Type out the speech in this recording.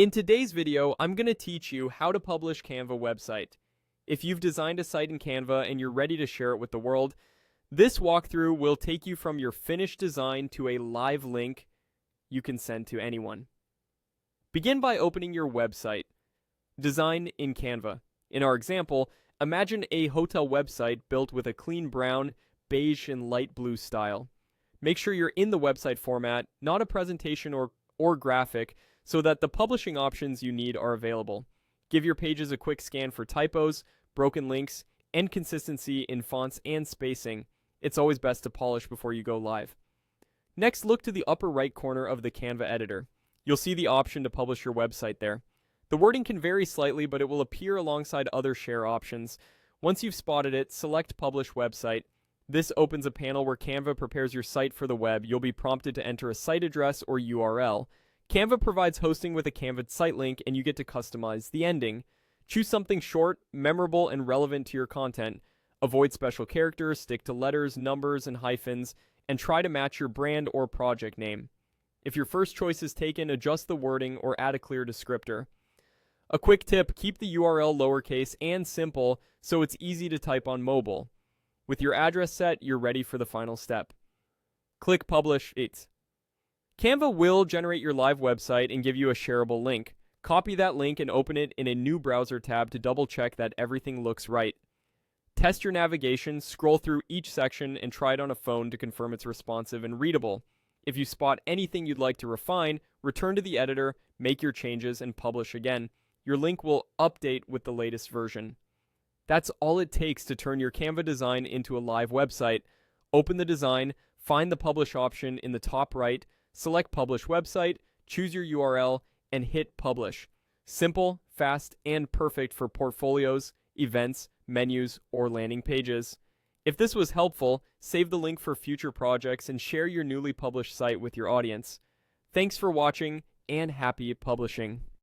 In today's video, I'm going to teach you how to publish Canva website. If you've designed a site in Canva and you're ready to share it with the world, this walkthrough will take you from your finished design to a live link you can send to anyone. Begin by opening your website. Design in Canva. In our example, imagine a hotel website built with a clean brown, beige, and light blue style. Make sure you're in the website format, not a presentation or graphic, so that the publishing options you need are available. Give your pages a quick scan for typos, broken links, and consistency in fonts and spacing. It's always best to polish before you go live. Next, look to the upper right corner of the Canva editor. You'll see the option to publish your website there. The wording can vary slightly, but it will appear alongside other share options. Once you've spotted it, select Publish Website. This opens a panel where Canva prepares your site for the web. You'll be prompted to enter a site address or URL. Canva provides hosting with a Canva site link, and you get to customize the ending. Choose something short, memorable, and relevant to your content. Avoid special characters, stick to letters, numbers, and hyphens, and try to match your brand or project name. If your first choice is taken, adjust the wording or add a clear descriptor. A quick tip, keep the URL lowercase and simple so it's easy to type on mobile. With your address set, you're ready for the final step. Click Publish. Canva will generate your live website and give you a shareable link. Copy that link and open it in a new browser tab to double check that everything looks right. Test your navigation, scroll through each section, and try it on a phone to confirm it's responsive and readable. If you spot anything you'd like to refine, return to the editor, make your changes, and publish again. Your link will update with the latest version. That's all it takes to turn your Canva design into a live website. Open the design, find the Publish option in the top right, select Publish Website, choose your URL, and hit Publish. Simple, fast, and perfect for portfolios, events, menus, or landing pages. If this was helpful, save the link for future projects and share your newly published site with your audience. Thanks for watching, and happy publishing.